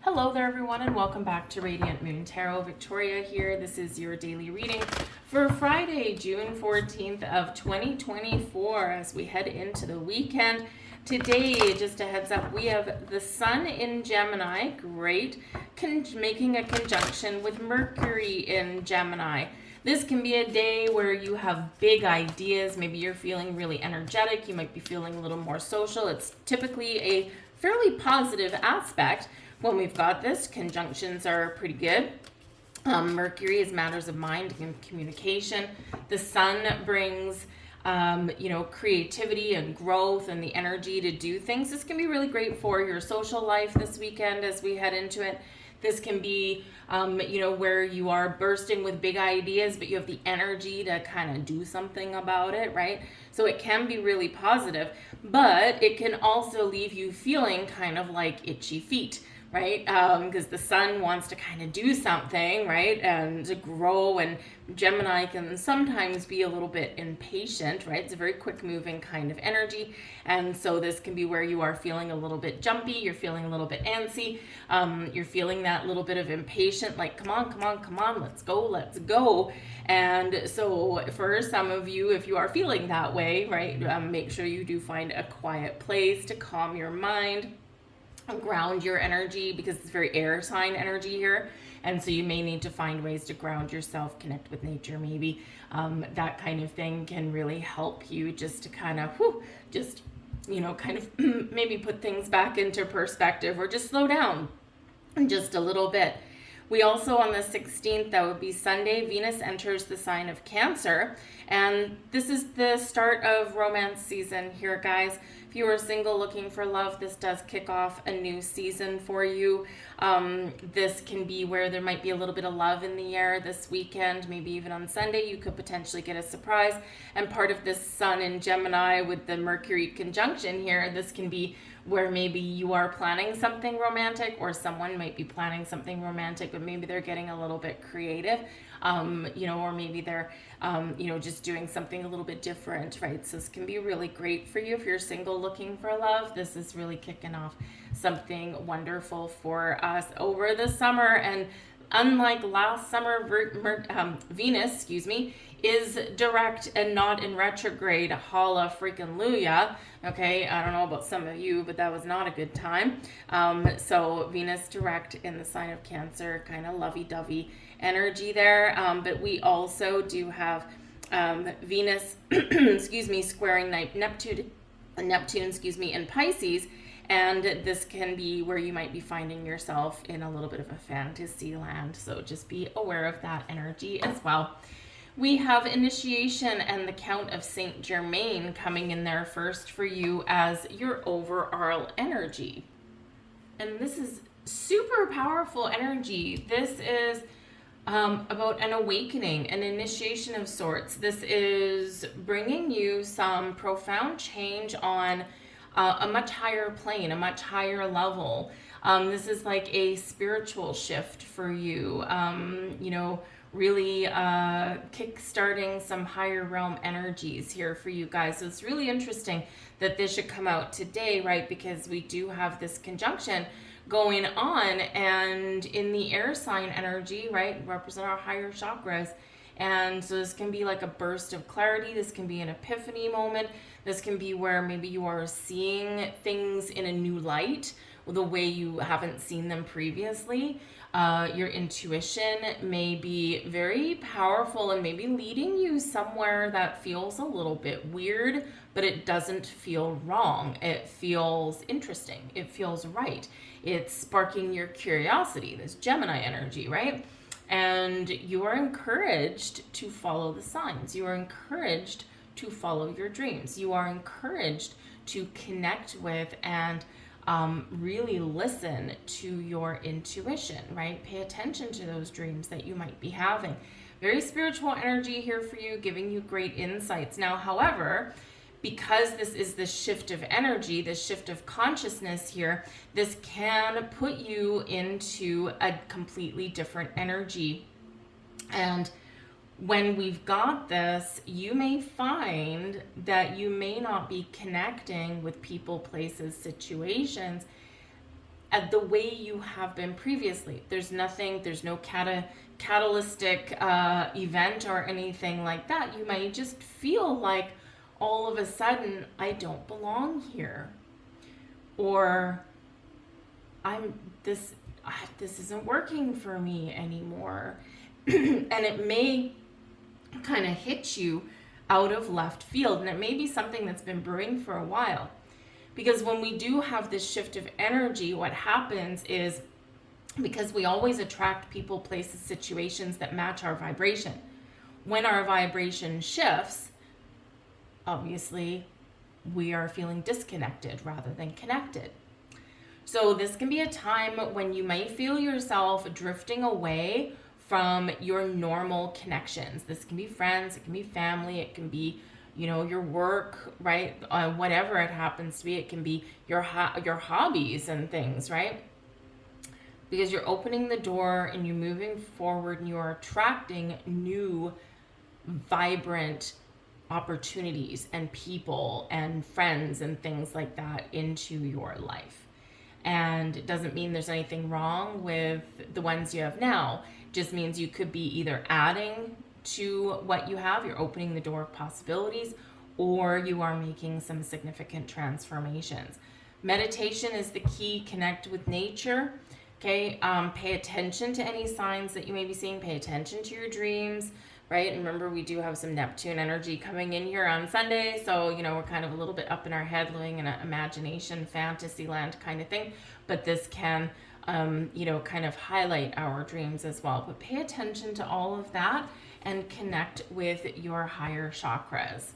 Hello there everyone and welcome back to Radiant Moon Tarot. Victoria here. This is your daily reading for Friday, June 14th of 2024 as we head into the weekend. Today, just a heads up, we have the Sun in Gemini, great, making a conjunction with Mercury in Gemini. This can be a day where you have big ideas. Maybe you're feeling really energetic. You might be feeling a little more social. It's typically a fairly positive aspect. When we've got this, conjunctions are pretty good. Mercury is matters of mind and communication. The Sun brings, creativity and growth and the energy to do things. This can be really great for your social life this weekend as we head into it. This can be, where you are bursting with big ideas, but you have the energy to kind of do something about it, right? So it can be really positive, but it can also leave you feeling kind of like itchy feet, right? Because the Sun wants to kind of do something, right? And to grow, and Gemini can sometimes be a little bit impatient, right? It's a very quick moving kind of energy. And so this can be where you are feeling a little bit jumpy, you're feeling a little bit antsy, you're feeling that little bit of impatient, like, come on, let's go. And so for some of you, if you are feeling that way, right, make sure you do find a quiet place to calm your mind, ground your energy, because it's very air sign energy here, and so you may need to find ways to ground yourself, connect with nature maybe. That kind of thing can really help you just to kind of maybe put things back into perspective, or just slow down just a little bit. We also, on the 16th, that would be Sunday, Venus enters the sign of Cancer, and this is the start of romance season here, guys. If you are single looking for love, this does kick off a new season for you. This can be where there might be a little bit of love in the air this weekend, maybe even on Sunday. You could potentially get a surprise. And part of this Sun in Gemini with the Mercury conjunction here, this can be where maybe you are planning something romantic, or someone might be planning something romantic, but maybe they're getting a little bit creative, or maybe they're, just doing something a little bit different, right? So this can be really great for you if you're single looking for love. This is really kicking off something wonderful for us over the summer. And unlike last summer, Venus, is direct and not in retrograde. Holla freaking Luya. Okay, I don't know about some of you, but that was not a good time. So Venus direct in the sign of Cancer, kind of lovey-dovey energy there. But we also do have Venus, squaring Neptune, in Pisces. And this can be where you might be finding yourself in a little bit of a fantasy land. So just be aware of that energy as well. We have initiation and the Count of Saint Germain coming in there first for you as your overall energy. And this is super powerful energy. This is about an awakening, an initiation of sorts. This is bringing you some profound change on a much higher plane, a much higher level. This is like a spiritual shift for you, really kick-starting some higher realm energies here for you guys. So it's really interesting that this should come out today, right? Because we do have this conjunction going on, and in the air sign energy, right, represent our higher chakras. And so this can be like a burst of clarity. This can be an epiphany moment. This can be where maybe you are seeing things in a new light, the way you haven't seen them previously. Your intuition may be very powerful and maybe leading you somewhere that feels a little bit weird, but it doesn't feel wrong. It feels interesting. It feels right. It's sparking your curiosity, this Gemini energy, right? And you are encouraged to follow the signs. You are encouraged to follow your dreams. You are encouraged to connect with and really listen to your intuition, right? Pay attention to those dreams that you might be having. Very spiritual energy here for you, giving you great insights. Now, however, because this is the shift of energy, the shift of consciousness here, this can put you into a completely different energy. And when we've got this, you may find that you may not be connecting with people, places, situations at the way you have been previously. There's no catalytic event or anything like that. You might just feel like all of a sudden, I don't belong here, or this isn't working for me anymore. And it may kind of hit you out of left field, and it may be something that's been brewing for a while. Because when we do have this shift of energy, what happens is, because we always attract people, places, situations that match our vibration. When our vibration shifts, obviously, we are feeling disconnected rather than connected. So this can be a time when you might feel yourself drifting away from your normal connections. This can be friends, it can be family, it can be, your work, right? Whatever it happens to be, it can be your hobbies and things, right? Because you're opening the door and you're moving forward and you're attracting new, vibrant opportunities and people and friends and things like that into your life. And it doesn't mean there's anything wrong with the ones you have now. It just means you could be either adding to what you have, you're opening the door of possibilities, or you are making some significant transformations. Meditation is the key. Connect with nature. Okay, pay attention to any signs that you may be seeing. Pay attention to your dreams, right? And remember, we do have some Neptune energy coming in here on Sunday, so we're kind of a little bit up in our head, living in an imagination, fantasy land kind of thing. But this can, kind of highlight our dreams as well. But pay attention to all of that and connect with your higher chakras.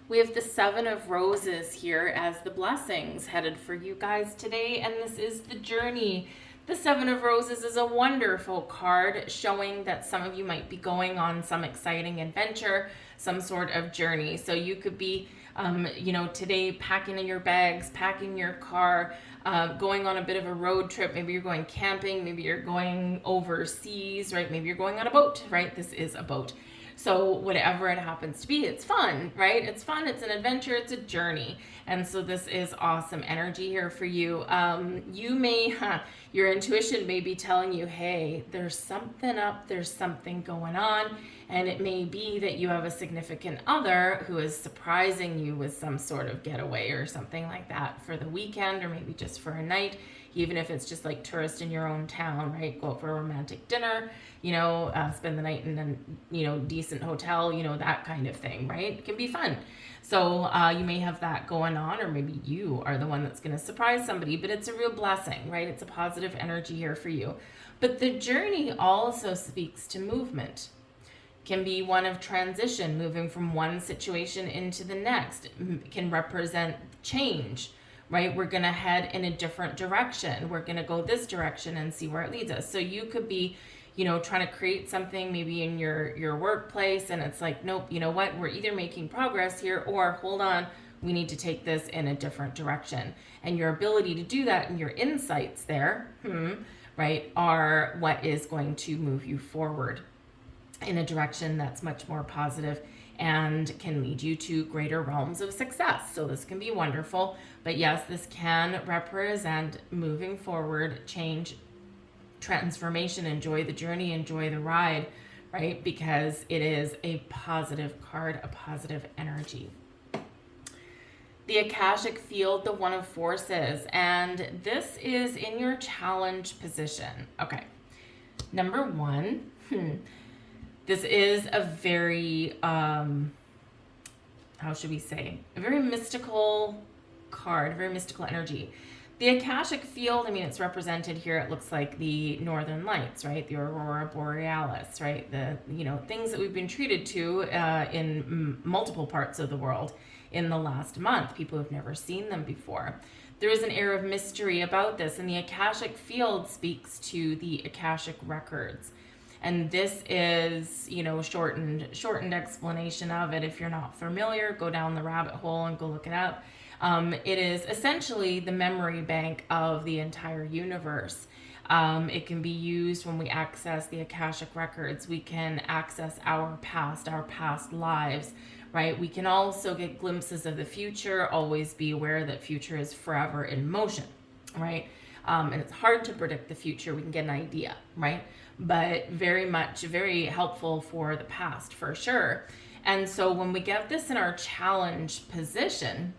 We have the Seven of Roses here as the blessings headed for you guys today, and this is the journey. The Seven of Roses is a wonderful card showing that some of you might be going on some exciting adventure, some sort of journey. So you could be, today packing in your bags, packing your car, going on a bit of a road trip. Maybe you're going camping, maybe you're going overseas, right? Maybe you're going on a boat, right? This is a boat. So whatever it happens to be, it's fun, right? It's fun, it's an adventure, it's a journey. And so this is awesome energy here for you. Your intuition may be telling you, hey, there's something up, there's something going on. And it may be that you have a significant other who is surprising you with some sort of getaway or something like that for the weekend, or maybe just for a night, even if it's just like tourist in your own town, right? Go out for a romantic dinner, spend the night in a, decent hotel, that kind of thing, right? It can be fun. So you may have that going on, or maybe you are the one that's going to surprise somebody, but it's a real blessing, right? It's a positive energy here for you. But the journey also speaks to movement. Can be one of transition, moving from one situation into the next. Can represent change, right? We're going to head in a different direction. We're going to go this direction and see where it leads us. So you could be, trying to create something maybe in your workplace, and it's like, nope, you know what? We're either making progress here, or hold on, we need to take this in a different direction. And your ability to do that and your insights there, right, are what is going to move you forward in a direction that's much more positive and can lead you to greater realms of success. So this can be wonderful. But yes, this can represent moving forward, change, transformation. Enjoy the journey, enjoy the ride, right? Because it is a positive card, a positive energy. The Akashic Field, the One of Forces, and this is in your challenge position. Okay, number one, this is a very, how should we say, a very mystical card, very mystical energy. The Akashic Field, it's represented here, it looks like the Northern Lights, right? The Aurora Borealis, right? The, things that we've been treated to in multiple parts of the world in the last month. People who've never seen them before. There is an air of mystery about this, and the Akashic Field speaks to the Akashic Records. And this is, shortened explanation of it. If you're not familiar, go down the rabbit hole and go look it up. It is essentially the memory bank of the entire universe. It can be used when we access the Akashic Records. We can access our past lives, right? We can also get glimpses of the future. Always be aware that future is forever in motion. right? And it's hard to predict the future. We can get an idea, right? But very helpful for the past, for sure. And so when we get this in our challenge position,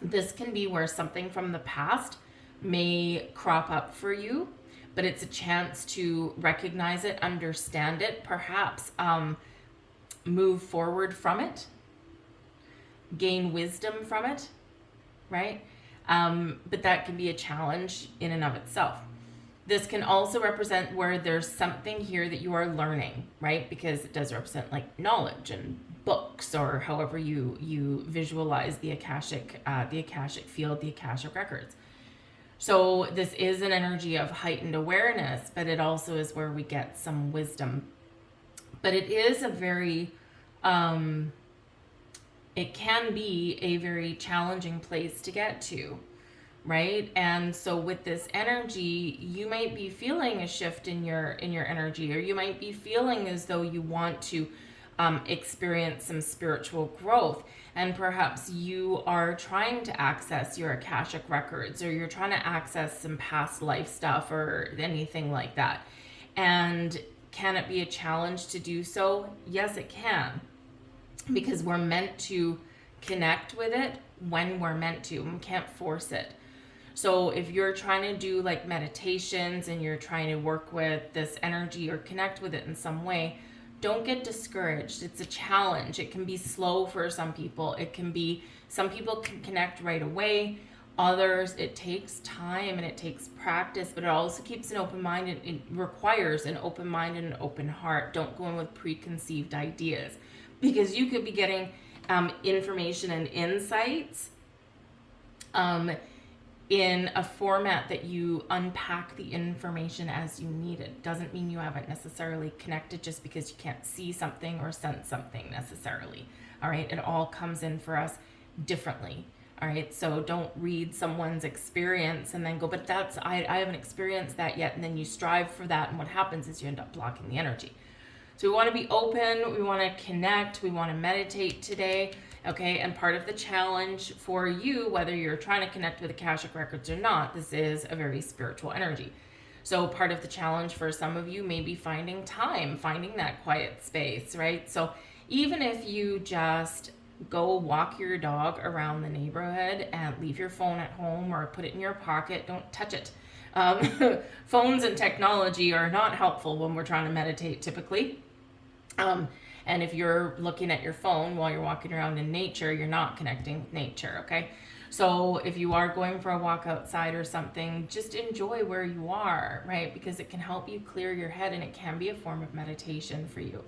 this can be where something from the past may crop up for you, but it's a chance to recognize it, understand it, perhaps move forward from it, gain wisdom from it, right? But that can be a challenge in and of itself. This can also represent where there's something here that you are learning, right? Because it does represent like knowledge and books, or however you visualize the Akashic field, the Akashic records. So this is an energy of heightened awareness, but it also is where we get some wisdom. But it is a very, it can be a very challenging place to get to, right? And so with this energy, you might be feeling a shift in your energy, or you might be feeling as though you want to experience some spiritual growth, and perhaps you are trying to access your Akashic records, or you're trying to access some past life stuff or anything like that. And can it be a challenge to do so? Yes, it can, because we're meant to connect with it when we're meant to. We can't force it. So if you're trying to do like meditations and you're trying to work with this energy or connect with it in some way, don't get discouraged. It's a challenge. It can be slow for some people. Some people can connect right away. Others, it takes time and it takes practice, but it also keeps an open mind. It requires an open mind and an open heart. Don't go in with preconceived ideas, because you could be getting information and insights in a format that you unpack the information as you need it. Doesn't mean you haven't necessarily connected just because you can't see something or sense something necessarily. All right, it all comes in for us differently. All right, so don't read someone's experience and then go, but I haven't experienced that yet, and then you strive for that, and what happens is you end up blocking the energy. So we want to be open, we want to connect, we want to meditate today. Okay, and part of the challenge for you, whether you're trying to connect with Akashic records or not, this is a very spiritual energy. So part of the challenge for some of you may be finding time, finding that quiet space, right? So even if you just go walk your dog around the neighborhood and leave your phone at home or put it in your pocket, don't touch it. Phones and technology are not helpful when we're trying to meditate typically. And if you're looking at your phone while you're walking around in nature, you're not connecting with nature, okay? So if you are going for a walk outside or something, just enjoy where you are, right? Because it can help you clear your head, and it can be a form of meditation for you.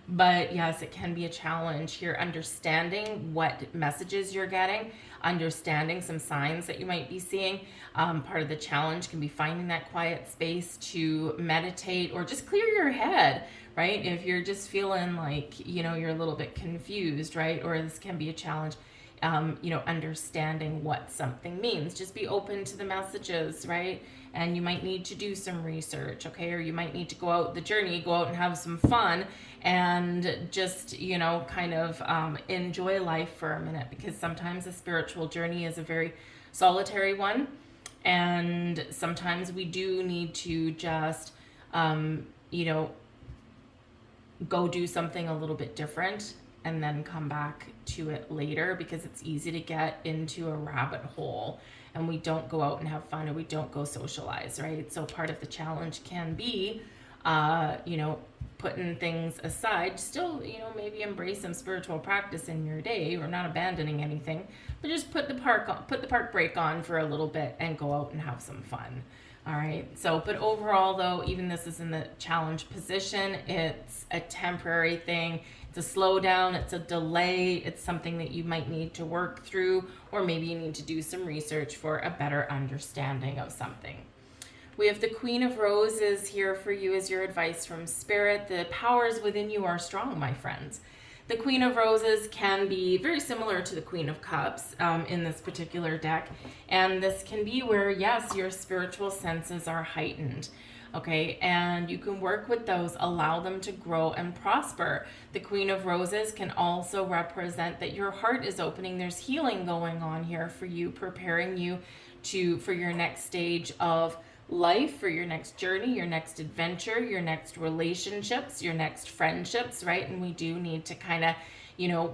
But yes, it can be a challenge here, understanding what messages you're getting, understanding some signs that you might be seeing. Part of the challenge can be finding that quiet space to meditate or just clear your head, right? If you're just feeling like, you're a little bit confused, right? Or this can be a challenge, understanding what something means. Just be open to the messages, right? And you might need to do some research, okay? Or you might need to go out and have some fun and just, enjoy life for a minute, because sometimes a spiritual journey is a very solitary one. And sometimes we do need to just, go do something a little bit different and then come back to it later, because it's easy to get into a rabbit hole and we don't go out and have fun, or we don't go socialize, right? So part of the challenge can be, putting things aside, still, maybe embrace some spiritual practice in your day. We're not abandoning anything, but just put the park brake on for a little bit and go out and have some fun. All right. So, but overall though, even this is in the challenge position, it's a temporary thing. It's a slowdown, it's a delay, it's something that you might need to work through, or maybe you need to do some research for a better understanding of something. We have the Queen of Roses here for you as your advice from Spirit. The powers within you are strong, my friends. The Queen of Roses can be very similar to the Queen of Cups in this particular deck. And this can be where, yes, your spiritual senses are heightened. Okay, and you can work with those, allow them to grow and prosper. The Queen of Roses can also represent that your heart is opening. There's healing going on here for you, preparing you for your next stage of life, for your next journey, your next adventure, your next relationships, your next friendships, right? And we do need to kind of,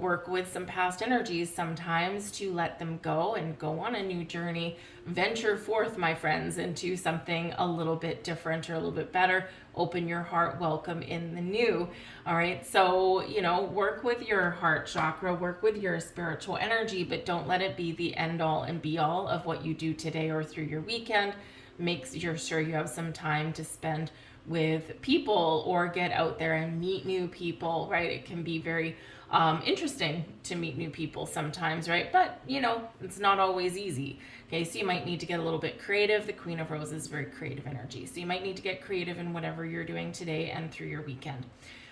work with some past energies sometimes to let them go and go on a new journey. Venture forth, my friends, into something a little bit different or a little bit better. Open your heart, welcome in the new. All right. So, work with your heart chakra, work with your spiritual energy, but don't let it be the end all and be all of what you do today or through your weekend. Make sure you have some time to spend with people or get out there and meet new people, right? It can be very interesting to meet new people sometimes, right? But, it's not always easy. Okay, so you might need to get a little bit creative. The Queen of Roses is very creative energy. So you might need to get creative in whatever you're doing today and through your weekend.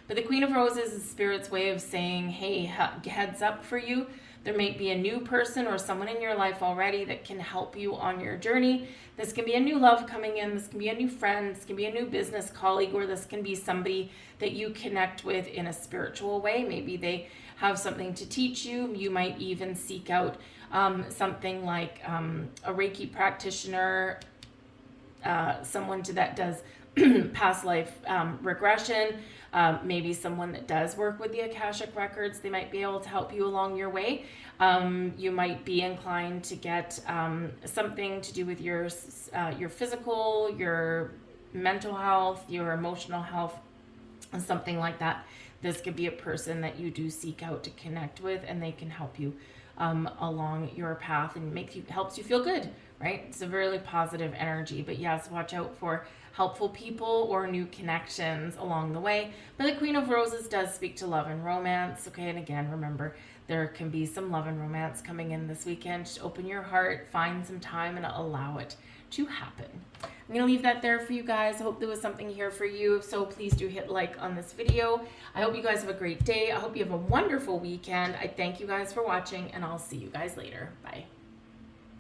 But the Queen of Roses is Spirit's way of saying, hey, heads up for you. There may be a new person or someone in your life already that can help you on your journey. This can be a new love coming in. This can be a new friend. This can be a new business colleague, or this can be somebody that you connect with in a spiritual way. Maybe they have something to teach you. You might even seek out something like a Reiki practitioner, someone that does past life regression, maybe someone that does work with the Akashic records. They might be able to help you along your way. You might be inclined to get something to do with your physical, your mental health, your emotional health, something like that. This could be a person that you do seek out to connect with, and they can help you along your path and helps you feel good, right? It's a really positive energy. But yes, watch out for helpful people or new connections along the way. But the Queen of Roses does speak to love and romance. Okay, and again, remember, there can be some love and romance coming in this weekend. Just open your heart, find some time, and allow it to happen. I'm going to leave that there for you guys. I hope there was something here for you. So please do hit like on this video. I hope you guys have a great day. I hope you have a wonderful weekend. I thank you guys for watching, and I'll see you guys later. Bye.